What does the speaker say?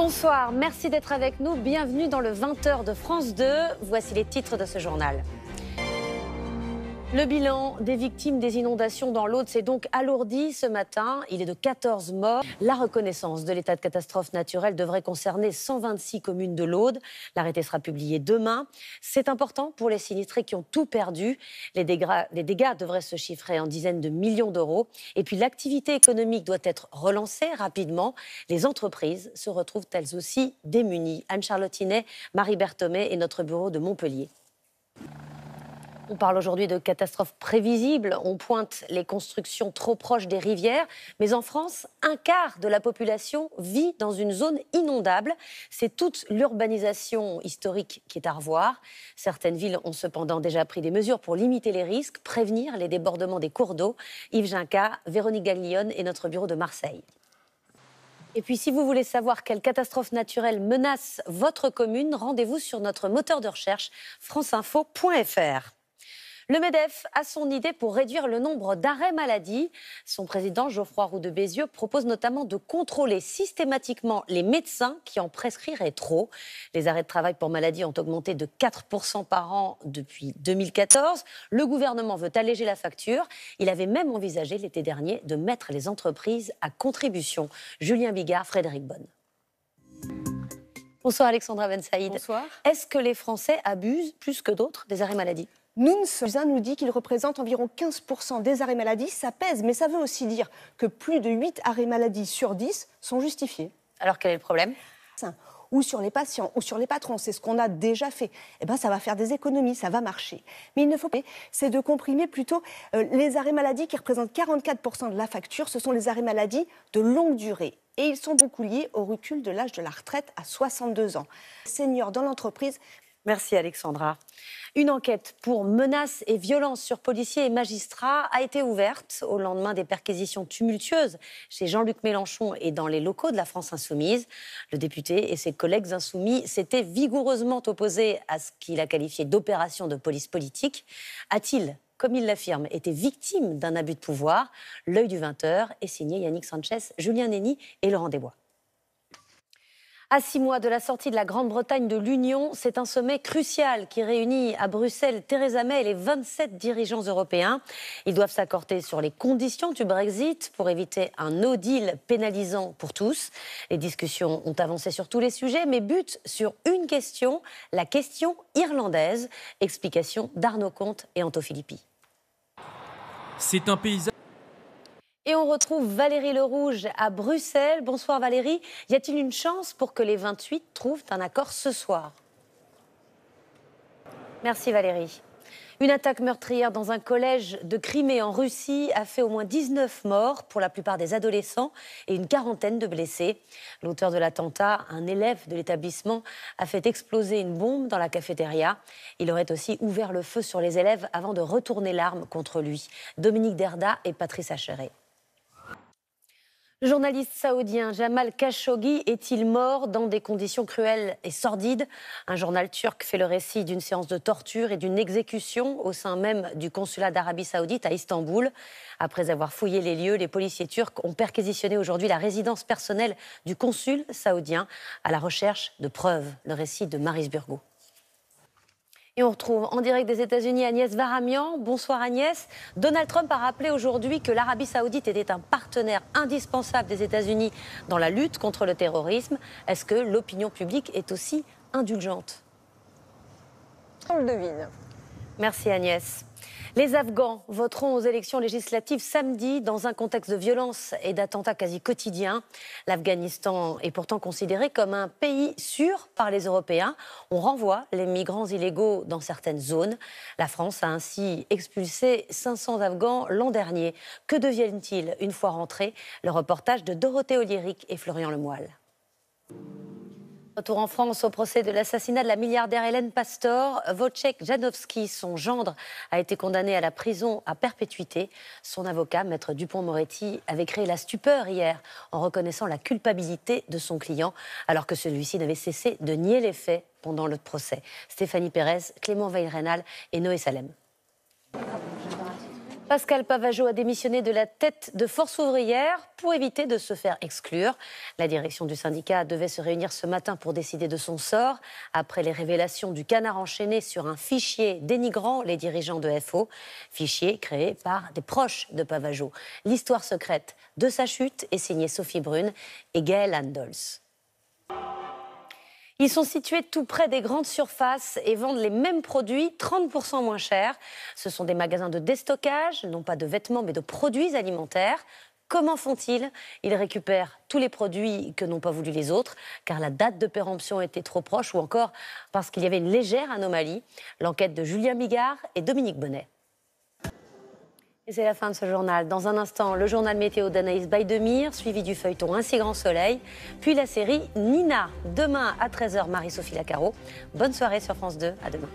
Bonsoir, merci d'être avec nous. Bienvenue dans le 20h de France 2. Voici les titres de ce journal. Le bilan des victimes des inondations dans l'Aude s'est donc alourdi ce matin. Il est de 14 morts. La reconnaissance de l'état de catastrophe naturelle devrait concerner 126 communes de l'Aude. L'arrêté sera publié demain. C'est important pour les sinistrés qui ont tout perdu. Les dégâts devraient se chiffrer en dizaines de millions d'euros. Et puis l'activité économique doit être relancée rapidement. Les entreprises se retrouvent elles aussi démunies. Anne-Charlotte Inet, Marie Berthomé et notre bureau de Montpellier. On parle aujourd'hui de catastrophes prévisibles. On pointe les constructions trop proches des rivières. Mais en France, un quart de la population vit dans une zone inondable. C'est toute l'urbanisation historique qui est à revoir. Certaines villes ont cependant déjà pris des mesures pour limiter les risques, prévenir les débordements des cours d'eau. Yves Ginca, Véronique Gaglione et notre bureau de Marseille. Et puis, si vous voulez savoir quelle catastrophe naturelle menace votre commune, rendez-vous sur notre moteur de recherche franceinfo.fr. Le MEDEF a son idée pour réduire le nombre d'arrêts maladie. Son président, Geoffroy Roux de Bézieux, propose notamment de contrôler systématiquement les médecins qui en prescriraient trop. Les arrêts de travail pour maladie ont augmenté de 4% par an depuis 2014. Le gouvernement veut alléger la facture. Il avait même envisagé l'été dernier de mettre les entreprises à contribution. Julien Bigard, Frédéric Bonne. Bonsoir Alexandra Ben Saïd. Bonsoir. Est-ce que les Français abusent plus que d'autres des arrêts maladie ? Suzanne nous dit qu'il représente environ 15% des arrêts maladie. Ça pèse, mais ça veut aussi dire que plus de 8 arrêts maladie sur 10 sont justifiés. Alors quel est le problème ? Ou sur les patients, ou sur les patrons, c'est ce qu'on a déjà fait. Eh bien, ça va faire des économies, ça va marcher. Mais il ne faut pas, c'est de comprimer plutôt les arrêts maladie qui représentent 44% de la facture. Ce sont les arrêts maladie de longue durée. Et ils sont beaucoup liés au recul de l'âge de la retraite à 62 ans. Seniors dans l'entreprise. Merci Alexandra. Une enquête pour menaces et violences sur policiers et magistrats a été ouverte au lendemain des perquisitions tumultueuses chez Jean-Luc Mélenchon et dans les locaux de la France Insoumise. Le député et ses collègues insoumis s'étaient vigoureusement opposés à ce qu'il a qualifié d'opération de police politique. A-t-il, comme il l'affirme, été victime d'un abus de pouvoir ? L'œil du 20h est signé Yannick Sanchez, Julien Néni et Laurent Desbois. À 6 mois de la sortie de la Grande-Bretagne de l'Union, c'est un sommet crucial qui réunit à Bruxelles Theresa May et les 27 dirigeants européens. Ils doivent s'accorder sur les conditions du Brexit pour éviter un no deal pénalisant pour tous. Les discussions ont avancé sur tous les sujets, mais butent sur une question, la question irlandaise. Explication d'Arnaud Comte et Anto Filippi. C'est un paysage. Et on retrouve Valérie Lerouge à Bruxelles. Bonsoir Valérie. Y a-t-il une chance pour que les 28 trouvent un accord ce soir ? Merci Valérie. Une attaque meurtrière dans un collège de Crimée en Russie a fait au moins 19 morts, pour la plupart des adolescents, et une quarantaine de blessés. L'auteur de l'attentat, un élève de l'établissement, a fait exploser une bombe dans la cafétéria. Il aurait aussi ouvert le feu sur les élèves avant de retourner l'arme contre lui. Dominique Derda et Patrice Acheret. Le journaliste saoudien Jamal Khashoggi est-il mort dans des conditions cruelles et sordides ? Un journal turc fait le récit d'une séance de torture et d'une exécution au sein même du consulat d'Arabie Saoudite à Istanbul. Après avoir fouillé les lieux, les policiers turcs ont perquisitionné aujourd'hui la résidence personnelle du consul saoudien à la recherche de preuves. Le récit de Maryse Burgot. Et on retrouve en direct des États-Unis Agnès Varamian. Bonsoir Agnès. Donald Trump a rappelé aujourd'hui que l'Arabie Saoudite était un partenaire indispensable des États-Unis dans la lutte contre le terrorisme. Est-ce que l'opinion publique est aussi indulgente ? On le devine. Merci Agnès. Les Afghans voteront aux élections législatives samedi dans un contexte de violence et d'attentats quasi quotidiens. L'Afghanistan est pourtant considéré comme un pays sûr par les Européens. On renvoie les migrants illégaux dans certaines zones. La France a ainsi expulsé 500 Afghans l'an dernier. Que deviennent-ils une fois rentrés ? Le reportage de Dorothée Oliéric et Florian Lemoyle. Retour en France au procès de l'assassinat de la milliardaire Hélène Pastor. Wojciech Janowski, son gendre, a été condamné à la prison à perpétuité. Son avocat, Maître Dupond-Moretti, avait créé la stupeur hier en reconnaissant la culpabilité de son client, alors que celui-ci n'avait cessé de nier les faits pendant le procès. Stéphanie Pérez, Clément Veil-Rénal et Noé Salem. Pascal Pavageau a démissionné de la tête de Force ouvrière pour éviter de se faire exclure. La direction du syndicat devait se réunir ce matin pour décider de son sort, après les révélations du Canard enchaîné sur un fichier dénigrant les dirigeants de FO, fichier créé par des proches de Pavageau. L'histoire secrète de sa chute est signée Sophie Brune et Gaël Andols. Ils sont situés tout près des grandes surfaces et vendent les mêmes produits 30% moins chers. Ce sont des magasins de déstockage, non pas de vêtements mais de produits alimentaires. Comment font-ils? Ils récupèrent tous les produits que n'ont pas voulu les autres, car la date de péremption était trop proche ou encore parce qu'il y avait une légère anomalie. L'enquête de Julien Bigard et Dominique Bonnet. Et c'est la fin de ce journal. Dans un instant, le journal météo d'Anaïs Baïdemire, suivi du feuilleton Un si grand soleil, puis la série Nina. Demain à 13h, Marie-Sophie Lacaro. Bonne soirée sur France 2. À demain.